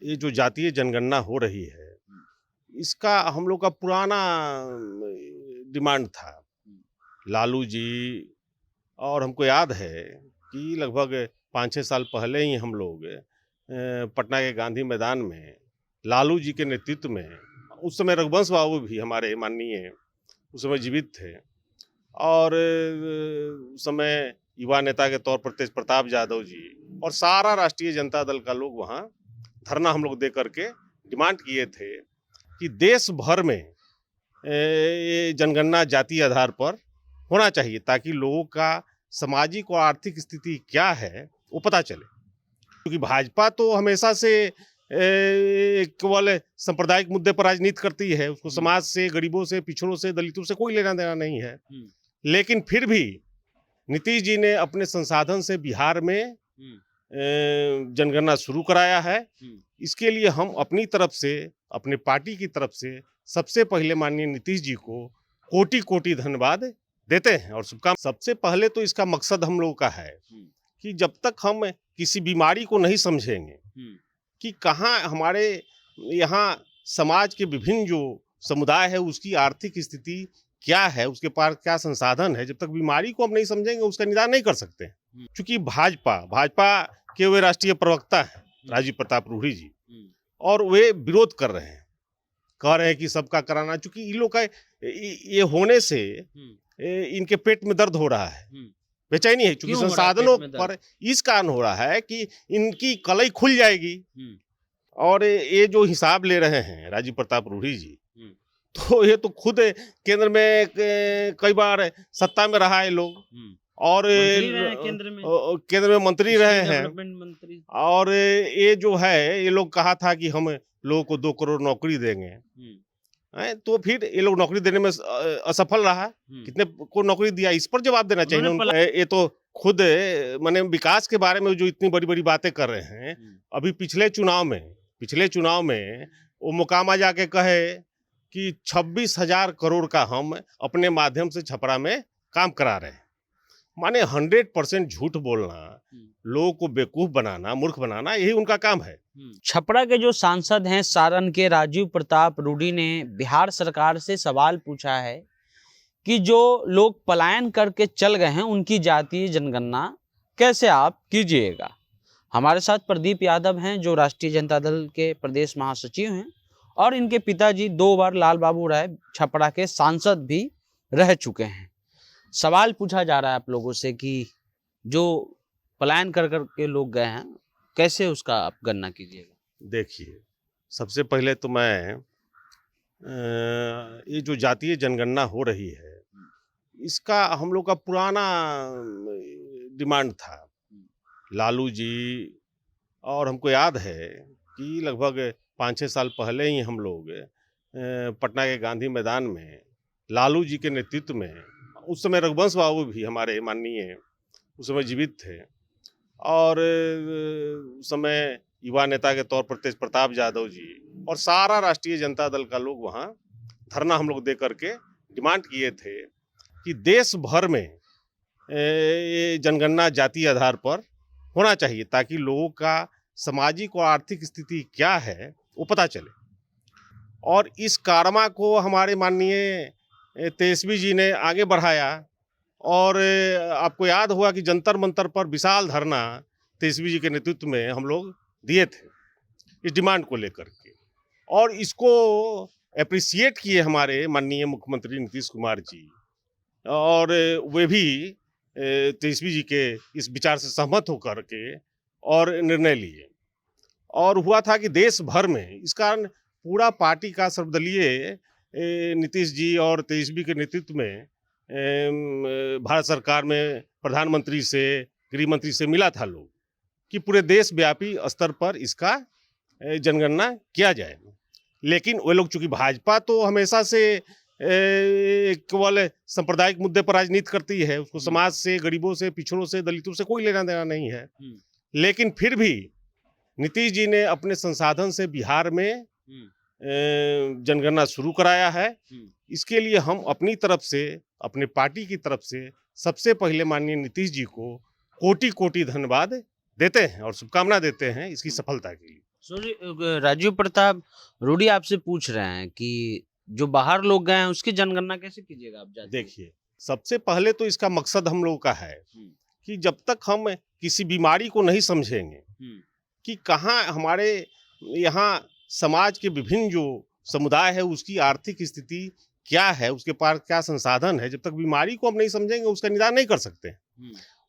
ये जो जातीय जनगणना हो रही है, इसका हम लोग का पुराना डिमांड था। लालू जी और हमको याद है कि लगभग 5-6 साल पहले ही हम लोग पटना के गांधी मैदान में लालू जी के नेतृत्व में, उस समय रघुवंश बाबू भी हमारे माननीय उस समय जीवित थे और उस समय युवा नेता के तौर पर तेज प्रताप यादव जी और सारा राष्ट्रीय जनता दल का लोग वहाँ धरना हम लोग दे करके डिमांड किए थे कि देश भर में ये जनगणना जातीय आधार पर होना चाहिए ताकि लोगों का सामाजिक और आर्थिक स्थिति क्या है वो पता चले। क्योंकि भाजपा तो हमेशा से केवल सांप्रदायिक मुद्दे पर राजनीति करती है, उसको समाज से, गरीबों से, पिछड़ों से, दलितों से कोई लेना देना नहीं है। लेकिन फिर भी नीतीश जी ने अपने संसाधन से बिहार में जनगणना शुरू कराया है। इसके लिए हम अपनी तरफ से, अपने पार्टी की तरफ से सबसे पहले माननीय नीतीश जी को कोटि कोटि धन्यवाद देते हैं और शुभकामनाएं। सबसे पहले तो इसका मकसद हम लोगों का है कि जब तक हम किसी बीमारी को नहीं समझेंगे कि कहाँ हमारे यहाँ समाज के विभिन्न जो समुदाय है उसकी आर्थिक स्थिति क्या है, उसके पास क्या संसाधन है, जब तक बीमारी को हम नहीं समझेंगे उसका निदान नहीं कर सकते। क्योंकि भाजपा के वे राष्ट्रीय प्रवक्ता हैं राजीव प्रताप रूढ़ी जी, और वे विरोध कर रहे हैं, कह रहे हैं कि सबका कराना। चूंकि इन लोग का ये होने से इनके पेट में दर्द हो रहा है, बेचैनी है, क्योंकि संसाधनों पर इस कारण हो रहा है कि इनकी कलई खुल जाएगी। और ये जो हिसाब ले रहे हैं राजीव प्रताप रूढ़ी जी, तो ये तो खुद केंद्र में कई बार सत्ता में रहा है लोग, और केंद्र में मंत्री रहे हैं, और ये जो है ये लोग कहा था कि हम लोगों को 2 करोड़ नौकरी देंगे, तो फिर ये लोग नौकरी देने में असफल रहा। कितने को नौकरी दिया, इस पर जवाब देना चाहिए उनको। ये तो खुद माने विकास के बारे में जो इतनी बड़ी बड़ी बातें कर रहे हैं, अभी पिछले चुनाव में वो मोकामा जाके कहे कि 26,000 करोड़ का हम अपने माध्यम से छपरा में काम करा रहे हैं। माने 100% झूठ बोलना, लोगों को बेवकूफ बनाना, मूर्ख बनाना, यही उनका काम है। छपरा के जो सांसद हैं सारण के राजीव प्रताप रूढ़ी ने बिहार सरकार से सवाल पूछा है कि जो लोग पलायन करके चल गए हैं उनकी जातीय जनगणना कैसे आप कीजिएगा। हमारे साथ प्रदीप यादव हैं जो राष्ट्रीय जनता दल के प्रदेश महासचिव हैं, और इनके पिताजी 2 बार लाल बाबू राय छपरा के सांसद भी रह चुके हैं। सवाल पूछा जा रहा है आप लोगों से कि जो पलायन कर के लोग गए हैं कैसे उसका आप गणना कीजिएगा। देखिए, सबसे पहले तो मैं ये जो जातीय जनगणना हो रही है, इसका हम लोग का पुराना डिमांड था। लालू जी और हमको याद है कि लगभग 5-6 साल पहले ही हम लोग पटना के गांधी मैदान में लालू जी के नेतृत्व में, उस समय रघुवंश बाबू भी हमारे माननीय उस समय जीवित थे, और उस समय युवा नेता के तौर पर तेज प्रताप यादव जी और सारा राष्ट्रीय जनता दल का लोग वहाँ धरना हम लोग दे करके डिमांड किए थे कि देश भर में ये जनगणना जातीय आधार पर होना चाहिए ताकि लोगों का सामाजिक और आर्थिक स्थिति क्या है वो पता चले। और इस कारमा को हमारे माननीय तेजस्वी जी ने आगे बढ़ाया, और आपको याद होगा कि जंतर मंतर पर विशाल धरना तेजस्वी जी के नेतृत्व में हम लोग दिए थे इस डिमांड को लेकर के, और इसको एप्रिसिएट किए हमारे माननीय मुख्यमंत्री नीतीश कुमार जी, और वे भी तेजस्वी जी के इस विचार से सहमत होकर के और निर्णय लिए, और हुआ था कि देश भर में इस कारण पूरा पार्टी का सर्वदलीय नीतीश जी और तेजस्वी के नेतृत्व में भारत सरकार में प्रधानमंत्री से, गृह मंत्री से मिला था लोग कि पूरे देश व्यापी स्तर पर इसका जनगणना किया जाए। लेकिन वे लोग, चूंकि भाजपा तो हमेशा से केवल सांप्रदायिक मुद्दे पर राजनीति करती है, उसको समाज से, गरीबों से, पिछड़ों से, दलितों से कोई लेना देना नहीं है। लेकिन फिर भी नीतीश जी ने अपने संसाधन से बिहार में जनगणना शुरू कराया है। इसके लिए हम अपनी तरफ से, अपने पार्टी की तरफ से सबसे पहले माननीय नीतीश जी को कोटि कोटि धन्यवाद देते हैं और शुभकामना देते हैं इसकी सफलता के लिए। राजीव प्रताप रूडी आपसे पूछ रहे हैं कि जो बाहर लोग गए हैं उसकी जनगणना कैसे कीजिएगा आप जाके? देखिए, सबसे पहले तो इसका मकसद हम लोगों का है कि जब तक हम किसी बीमारी को नहीं समझेंगे कि कहाँ हमारे यहाँ समाज के विभिन्न जो समुदाय है उसकी आर्थिक स्थिति क्या है, उसके पास क्या संसाधन है, जब तक बीमारी को हम नहीं समझेंगे उसका निदान नहीं कर सकते।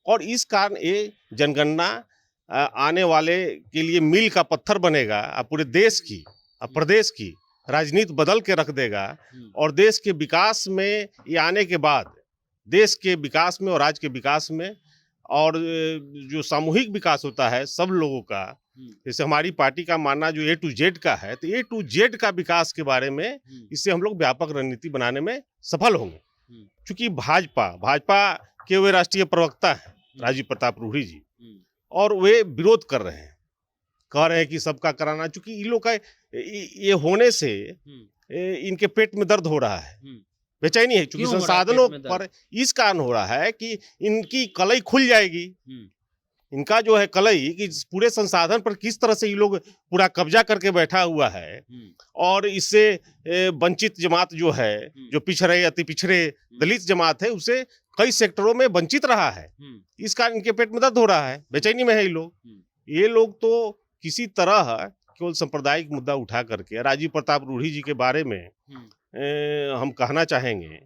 और इस कारण ये जनगणना आने वाले के लिए मील का पत्थर बनेगा, पूरे देश की प्रदेश की राजनीति बदल के रख देगा। और देश के विकास में ये आने के बाद देश के विकास में और राज्य के विकास में और जो सामूहिक विकास होता है सब लोगों का, जैसे हमारी पार्टी का मानना जो A to Z का है, तो A to Z का विकास के बारे में इससे हम लोग व्यापक रणनीति बनाने में सफल होंगे। क्योंकि भाजपा के वे राष्ट्रीय प्रवक्ता हैं राजीव प्रताप रूडी जी, और वे विरोध कर रहे हैं, कह रहे हैं कि सबका कराना, चूंकि इन लोग का ये होने से इनके पेट में दर्द हो रहा है, बेचैनी है, क्योंकि संसाधनों पर इस कारण हो रहा है कि इनकी कलई खुल जाएगी। इनका जो है कलई कि पूरे संसाधन पर किस तरह से ये लोग पूरा कब्जा करके बैठा हुआ है, और इससे वंचित जमात जो है, जो पिछड़े अति पिछड़े दलित जमात है, उसे कई सेक्टरों में वंचित रहा है। इस कारण इनके पेट में दर्द हो रहा है, बेचैनी में है ये लोग तो किसी तरह केवल सांप्रदायिक मुद्दा उठा करके राजीव प्रताप रूडी जी के बारे में हम कहना चाहेंगे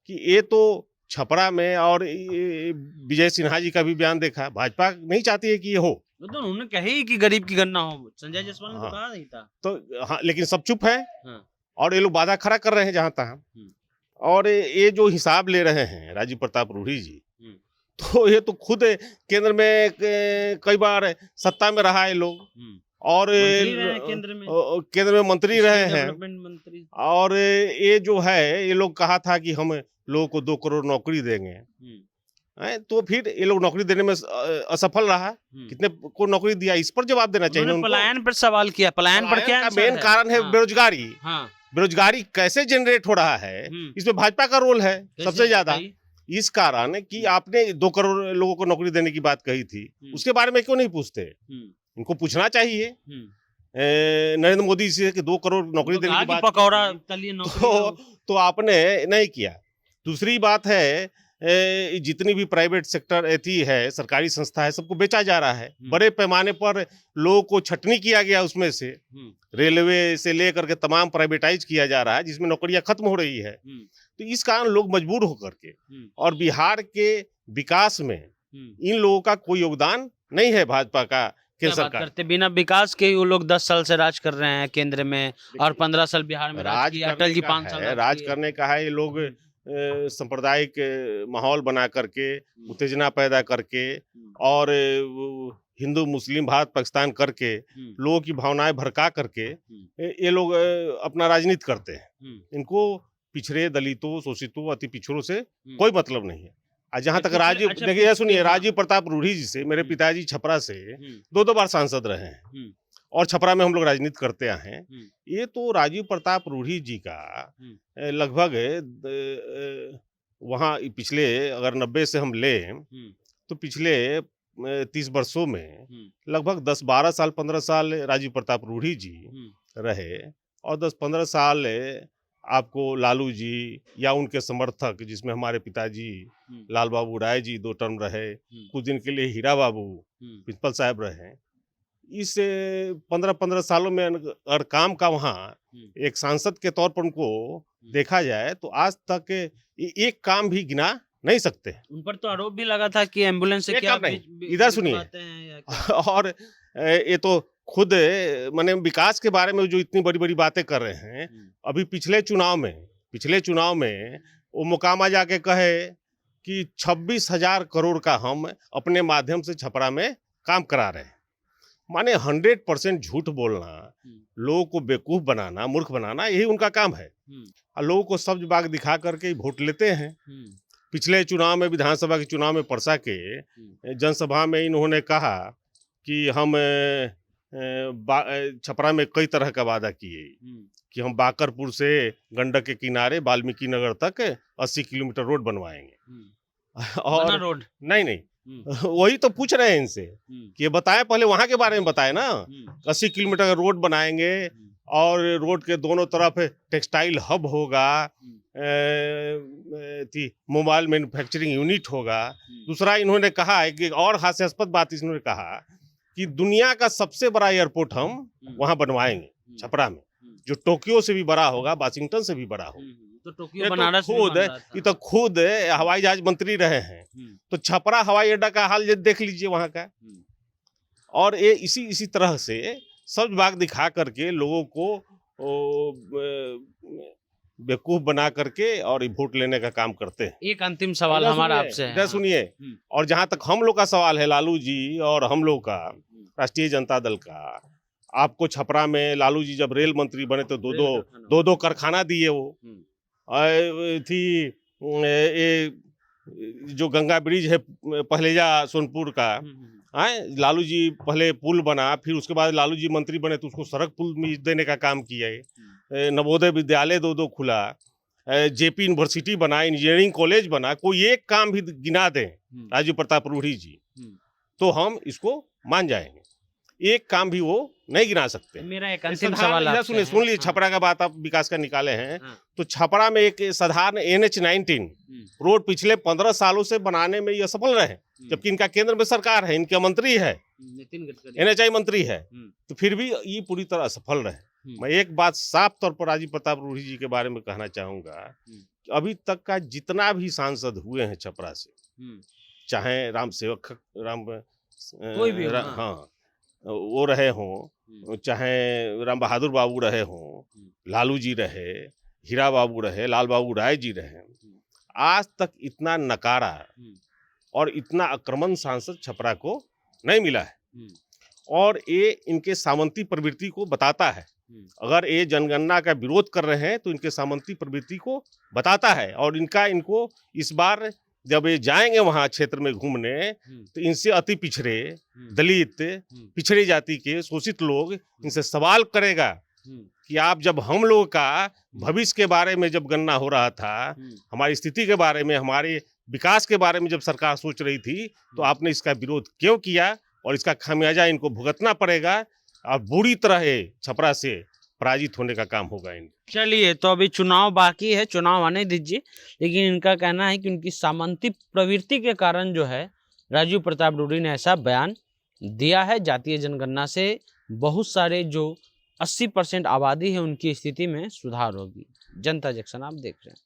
कि ये तो छपरा में, और विजय सिन्हा जी का भी बयान देखा, भाजपा नहीं चाहती है कि ये हो, तो उन्होंने कही कि गरीब की गणना हो, संजय जायसवाल ने तो कहा नहीं था, तो हाँ, लेकिन सब चुप है। और ये लोग वादा खड़ा कर रहे हैं जहां तहां, और ये जो हिसाब ले रहे हैं राजीव प्रताप रूडी जी, तो ये तो खुद केंद्र में कई बार सत्ता में रहा है लोग, और केंद्र में मंत्री रहे हैं, और ये जो है ये लोग कहा था कि हम लोगों को 2 करोड़ नौकरी देंगे, तो फिर ये लोग नौकरी देने में असफल रहा। कितने को नौकरी दिया, इस पर जवाब देना चाहिए उनको। पलायन पर सवाल किया, पलायन पर क्या मेन कारण है बेरोजगारी। बेरोजगारी कैसे जनरेट हो रहा है, इसमें भाजपा का रोल है सबसे ज्यादा। इस कारण कि आपने 2 करोड़ लोगों को नौकरी देने की बात कही थी, उसके बारे में क्यों नहीं पूछते? इनको पूछना चाहिए नरेंद्र मोदी से कि 2 करोड़ नौकरी देने की बात, पकौड़ा तलिए नौकरी तो आपने नहीं किया। दूसरी बात है, जितनी भी प्राइवेट सेक्टर एथी है, सरकारी संस्था है, सबको बेचा जा रहा है बड़े पैमाने पर, लोगों को छटनी किया गया उसमें से, रेलवे से लेकर के तमाम प्राइवेटाइज किया जा रहा है, जिसमें नौकरियां खत्म हो रही है। तो इस कारण लोग मजबूर होकर के, और बिहार के विकास में इन लोगों का कोई योगदान नहीं है भाजपा का। केंद्र सरकार करते बिना विकास के ही वो लोग 10 साल से राज कर रहे हैं केंद्र में, और 15 साल बिहार में राज किया, अटल जी 5 साल राज करने का है। ये लोग सांप्रदायिक माहौल बना करके, उत्तेजना पैदा करके, और हिंदू मुस्लिम भारत पाकिस्तान करके, लोगों की भावनाएं भड़का करके ये लोग अपना राजनीति करते हैं। इनको पिछड़े, दलितों, शोषितों, अति पिछड़ों से कोई मतलब नहीं है। जहां तक राजीव, देखिए सुनिए, राजीव प्रताप रूडी जी से, मेरे पिताजी छपरा से 2 बार सांसद रहे हैं, और छपरा में हम लोग राजनीति करते आए हैं। ये तो राजीव प्रताप रूडी जी का लगभग वहाँ पिछले, अगर 90 से हम लें तो पिछले 30 वर्षों में लगभग 10-12 साल, 15 साल राजीव प्रताप रूडी जी रहे, और 10-15 साल आपको लालू जी या उनके समर्थक, जिसमें हमारे पिताजी लाल बाबू राय जी 2 टर्म रहे, कुछ दिन के लिए हीरा बाबू प्रिंसिपल साहब रहे। इस 15-15 सालों में अगर काम का वहाँ एक सांसद के तौर पर उनको देखा जाए तो आज तक एक काम भी गिना नहीं सकते। उन पर तो आरोप भी लगा था कि एम्बुलेंस से क्या इधर सुनिए, और ये तो खुद माने विकास के बारे में जो इतनी बड़ी बड़ी बातें कर रहे हैं, अभी पिछले चुनाव में वो मोकामा जाके कहे कि 26,000 करोड़ का हम अपने माध्यम से छपरा में काम करा रहे हैं। माने 100% झूठ बोलना, लोगों को बेवकूफ बनाना, मूर्ख बनाना, यही उनका काम है। और लोगों को सब्ज बाग दिखा करके वोट लेते हैं। पिछले चुनाव में, विधानसभा के चुनाव में परसा के जनसभा में इन्होंने कहा कि हम छपरा में कई तरह का वादा किए कि हम बाकरपुर से गंडक के किनारे वाल्मीकि नगर तक 80 किलोमीटर रोड बनवाएंगे। और रोड नहीं, वही तो पूछ रहे हैं इनसे कि ये बताएं, पहले वहां के बारे में बताएं ना। 80 किलोमीटर का रोड बनाएंगे और रोड के दोनों तरफ टेक्सटाइल हब होगा, मोबाइल मैन्युफैक्चरिंग यूनिट होगा। दूसरा इन्होंने कहा है कि और हास्यास्पद बात इन्होंने कहा कि दुनिया का सबसे बड़ा एयरपोर्ट हम वहां बनवाएंगे छपरा में, जो टोक्यो से भी बड़ा होगा, वाशिंगटन से भी बड़ा होगा। तो टोक्यो बनारस भी बन रहा था। ये तो खुद हवाई जहाज मंत्री रहे हैं, तो छपरा हवाई अड्डा का हाल देख लीजिए वहां का। और ये इसी तरह से सब विभाग दिखा करके लोगों को बेवकूफ बना करके और ये वोट लेने का काम करते हैं। एक अंतिम सवाल हमारा आपसे है। सुनिए, और जहां तक हम लोग का सवाल है, लालू जी और हम लोग का राष्ट्रीय जनता दल का, आपको छपरा में लालू जी जब रेल मंत्री बने तो दो कारखाना दिए वो थी। ये जो गंगा ब्रिज है पहलेजा सोनपुर का, लालू जी पहले पुल बना, फिर उसके बाद लालू जी मंत्री बने तो उसको सड़क पुल देने का काम किया है। नवोदय विद्यालय दो खुला, जेपी यूनिवर्सिटी बना, इंजीनियरिंग कॉलेज बना। कोई एक काम भी गिना दें राजीव प्रताप रूढ़ी जी तो हम इसको मान जाएंगे। एक काम भी वो नहीं गिना सकते। मेरा एक अंतिम सवाल आपसे है। सुन लीजिए, छपरा का बात आप विकास का निकाले हैं, तो छपरा में एक साधारण NH-19 रोड पिछले 15 सालों से बनाने में ये असफल रहे, जबकि इनका केंद्र में सरकार है, इनका मंत्री है, नितिन गडकरी NHI मंत्री है, तो फिर भी ये पूरी तरह असफल रहे। मैं एक बात साफ तौर पर राजीव प्रताप रूढ़ी जी के बारे में कहना चाहूंगा, अभी तक का जितना भी सांसद हुए हैं छपरा से, चाहे राम सेवक कोई भी हाँ वो रहे हों, चाहे राम बहादुर बाबू रहे हों, लालू जी रहे, हीरा बाबू रहे, लाल बाबू राय जी रहे, आज तक इतना नकारा और इतना आक्रमण सांसद छपरा को नहीं मिला है। और ये इनके सामंती प्रवृत्ति को बताता है। अगर ये जनगणना का विरोध कर रहे हैं तो इनके सामंती प्रवृत्ति को बताता है। और इनको इस बार जब ये जाएंगे वहां क्षेत्र में घूमने, तो इनसे अति पिछड़े, दलित, पिछड़ी जाति के शोषित लोग इनसे सवाल करेगा कि आप जब हम लोग का भविष्य के बारे में जब गणना हो रहा था, हमारी स्थिति के बारे में, हमारे विकास के बारे में जब सरकार सोच रही थी, तो आपने इसका विरोध क्यों किया, और इसका खामियाजा इनको भुगतना पड़ेगा और बुरी तरह छपरा से पराजित होने का काम होगा इनका। चलिए, तो अभी चुनाव बाकी है, चुनाव आने दीजिए, लेकिन इनका कहना है कि उनकी सामंती प्रवृत्ति के कारण जो है राजीव प्रताप रूढ़ी ने ऐसा बयान दिया है। जातीय जनगणना से बहुत सारे जो 80% आबादी है उनकी स्थिति में सुधार होगी। जनता जंक्शन आप देख रहे हैं।